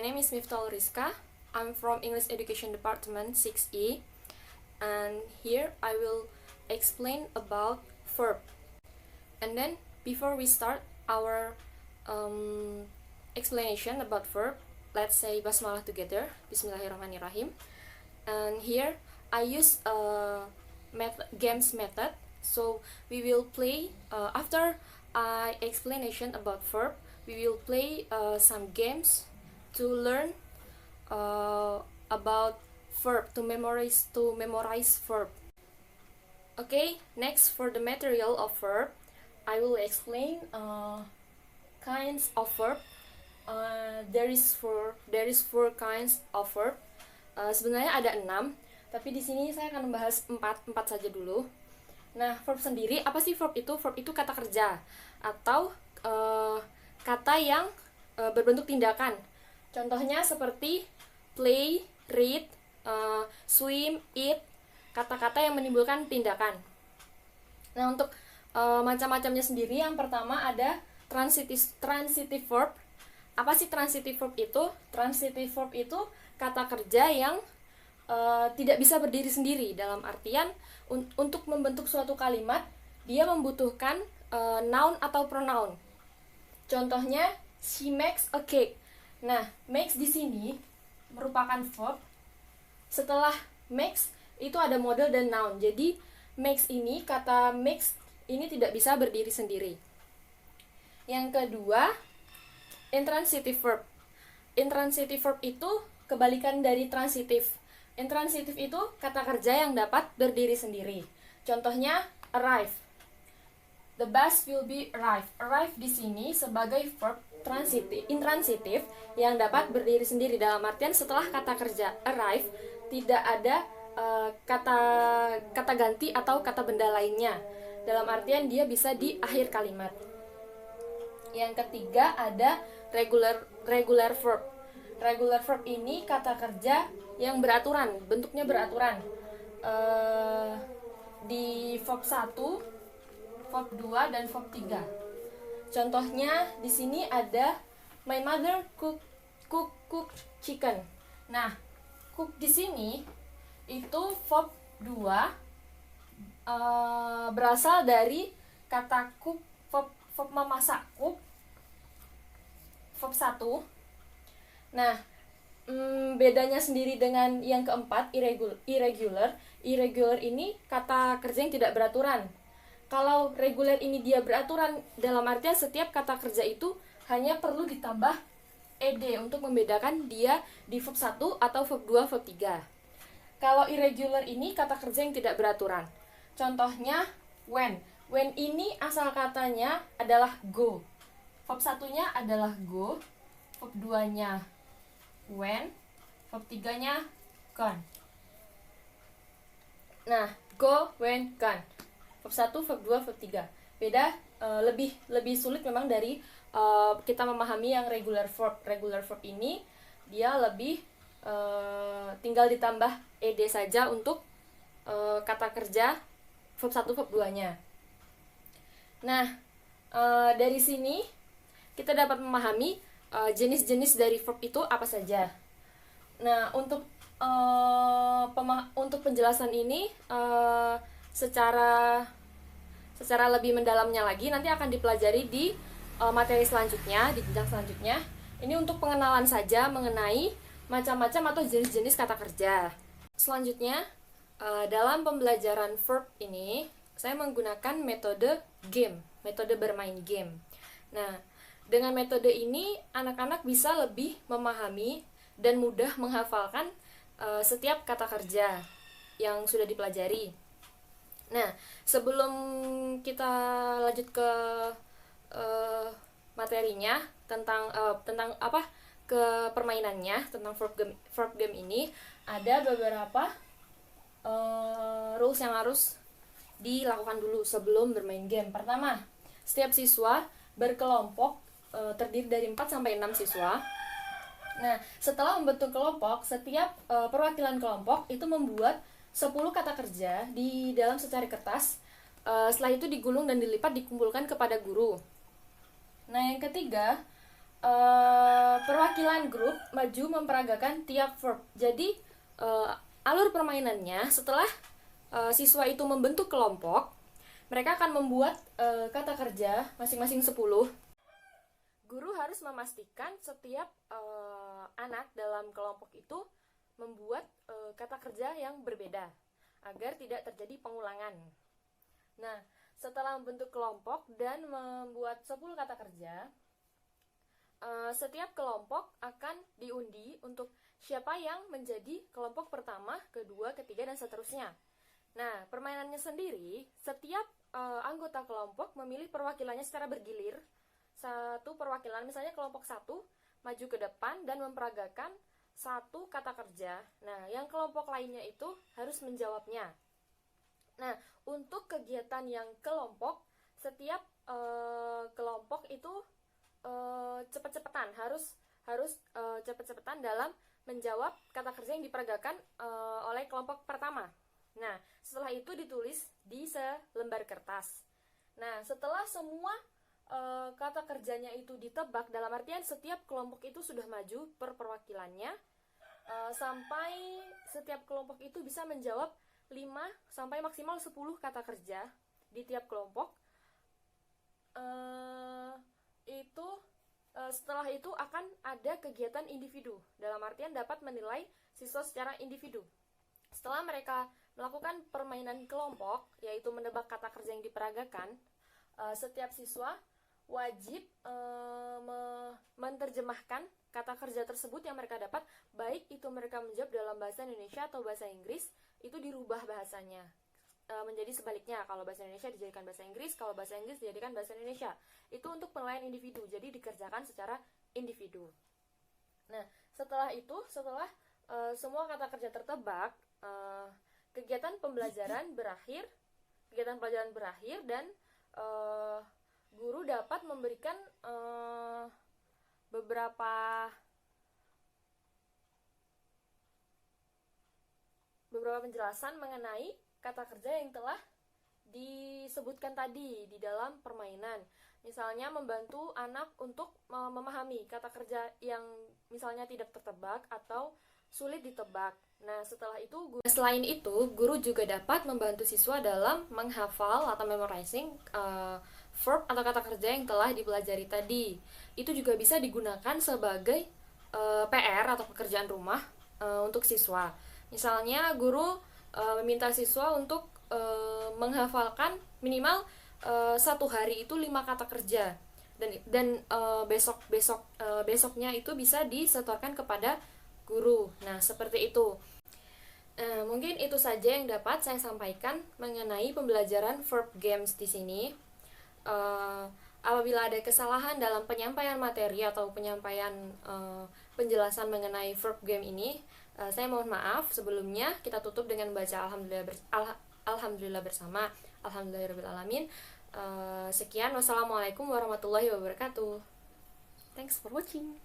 name is Miftahul Rizka. I'm from English Education Department 6E, and here I will explain about verb. And then before we start our explanation about verb, let's say basmalah together. Bismillahirrahmanirrahim. And here I use a games method. So we will play after I explanation about verb. We will play some games to learn about verb, to memorize verb. Okay, next for the material of verb, I will explain kinds of verb. There is four kinds of verb. Sebenarnya ada 6, tapi di sini saya akan membahas 4 saja dulu. Nah, verb sendiri, apa sih verb itu? Verb itu kata kerja atau kata yang berbentuk tindakan. Contohnya seperti play, read, swim, eat, kata-kata yang menimbulkan tindakan. Nah, untuk macam-macamnya sendiri, yang pertama ada transitive verb. Apa sih transitive verb itu? Transitive verb itu kata kerja yang tidak bisa berdiri sendiri, dalam artian untuk membentuk suatu kalimat dia membutuhkan noun atau pronoun. Contohnya she makes a cake. Nah, makes di sini merupakan verb. Setelah makes itu ada model dan noun. Jadi makes ini, kata makes ini tidak bisa berdiri sendiri. Yang kedua, intransitive verb. Intransitive verb itu kebalikan dari transitive. Intransitive itu kata kerja yang dapat berdiri sendiri. Contohnya arrive. The bus will be arrive. Arrive di sini sebagai verb intransitive yang dapat berdiri sendiri, dalam artian setelah kata kerja arrive tidak ada kata ganti atau kata benda lainnya. Dalam artian dia bisa di akhir kalimat. Yang ketiga ada regular verb. Regular verb ini kata kerja yang beraturan, bentuknya beraturan. Di verb 1, verb 2, dan verb 3. Contohnya di sini ada my mother cook chicken. Nah, cook di sini itu verb 2 berasal dari kata cook, verb memasak, cook, verb 1. Nah, bedanya sendiri dengan yang keempat, irregular. Irregular ini kata kerja yang tidak beraturan. Kalau reguler ini dia beraturan, dalam artian setiap kata kerja itu hanya perlu ditambah ed untuk membedakan dia di verb 1 atau verb 2, verb 3. Kalau irregular ini kata kerja yang tidak beraturan. Contohnya when. When ini asal katanya adalah go. Verb 1-nya adalah go, verb 2-nya when, verb 3-nya gone. Nah, go, when, gone. Verb 1, verb 2, verb 3. Beda, lebih sulit memang dari kita memahami yang regular verb. Regular verb ini dia lebih tinggal ditambah ed saja untuk kata kerja verb 1, verb 2-nya. Nah, dari sini kita dapat memahami jenis-jenis dari verb itu apa saja. Nah, untuk penjelasan ini secara lebih mendalamnya lagi nanti akan dipelajari di materi selanjutnya, di jenjang selanjutnya. Ini untuk pengenalan saja mengenai macam-macam atau jenis-jenis kata kerja. Selanjutnya, dalam pembelajaran verb ini saya menggunakan metode game, metode bermain game. Nah, dengan metode ini anak-anak bisa lebih memahami dan mudah menghafalkan setiap kata kerja yang sudah dipelajari. Nah, sebelum kita lanjut ke materinya tentang ke permainannya tentang verb game ini, ada beberapa rules yang harus dilakukan dulu sebelum bermain game. Pertama, setiap siswa berkelompok terdiri dari 4 sampai 6 siswa. Nah, setelah membentuk kelompok, setiap perwakilan kelompok itu membuat 10 kata kerja di dalam secari kertas. Setelah itu digulung dan dilipat, dikumpulkan kepada guru. Nah, yang ketiga, perwakilan grup maju memperagakan tiap verb. Jadi alur permainannya setelah siswa itu membentuk kelompok, mereka akan membuat kata kerja masing-masing 10. Guru harus memastikan setiap anak dalam kelompok itu membuat kata kerja yang berbeda agar tidak terjadi pengulangan. Nah, setelah membentuk kelompok dan membuat 10 kata kerja, setiap kelompok akan diundi untuk siapa yang menjadi kelompok pertama, kedua, ketiga, dan seterusnya. Nah, permainannya sendiri, setiap anggota kelompok memilih perwakilannya secara bergilir. Satu perwakilan, misalnya kelompok 1 maju ke depan dan memperagakan satu kata kerja. Nah, yang kelompok lainnya itu harus menjawabnya. Nah, untuk kegiatan yang kelompok, setiap kelompok itu cepet-cepetan, harus cepet-cepetan dalam menjawab kata kerja yang diperagakan oleh kelompok pertama. Nah, setelah itu ditulis di selembar kertas. Nah, setelah semua kata kerjanya itu ditebak, dalam artian setiap kelompok itu sudah maju per perwakilannya, sampai setiap kelompok itu bisa menjawab 5 sampai maksimal 10 kata kerja di tiap kelompok. Setelah itu akan ada kegiatan individu, dalam artian dapat menilai siswa secara individu. Setelah mereka melakukan permainan kelompok, yaitu menebak kata kerja yang diperagakan, setiap siswa wajib menerjemahkan kata kerja tersebut yang mereka dapat, baik itu mereka menjawab dalam bahasa Indonesia atau bahasa Inggris, itu dirubah bahasanya menjadi sebaliknya. Kalau bahasa Indonesia dijadikan bahasa Inggris, kalau bahasa Inggris dijadikan bahasa Indonesia. Itu untuk penilaian individu, jadi dikerjakan secara individu. Nah, setelah semua kata kerja tertebak, kegiatan pelajaran berakhir dan guru dapat memberikan beberapa penjelasan mengenai kata kerja yang telah disebutkan tadi di dalam permainan. Misalnya membantu anak untuk memahami kata kerja yang misalnya tidak tertebak atau sulit ditebak. Nah, selain itu, guru juga dapat membantu siswa dalam menghafal atau memorizing verb atau kata kerja yang telah dipelajari tadi. Itu juga bisa digunakan sebagai PR atau pekerjaan rumah untuk siswa. Misalnya, guru meminta siswa untuk menghafalkan minimal satu hari itu 5 kata kerja, dan besoknya itu bisa disetorkan kepada guru. Nah, seperti itu. Mungkin itu saja yang dapat saya sampaikan mengenai pembelajaran verb games di sini. Apabila ada kesalahan dalam penyampaian materi atau penyampaian penjelasan mengenai verb game ini, saya mohon maaf. Sebelumnya kita tutup dengan baca alhamdulillah bersama. Alhamdulillahirabbil. Sekian, wassalamualaikum warahmatullahi wabarakatuh. Thanks for watching.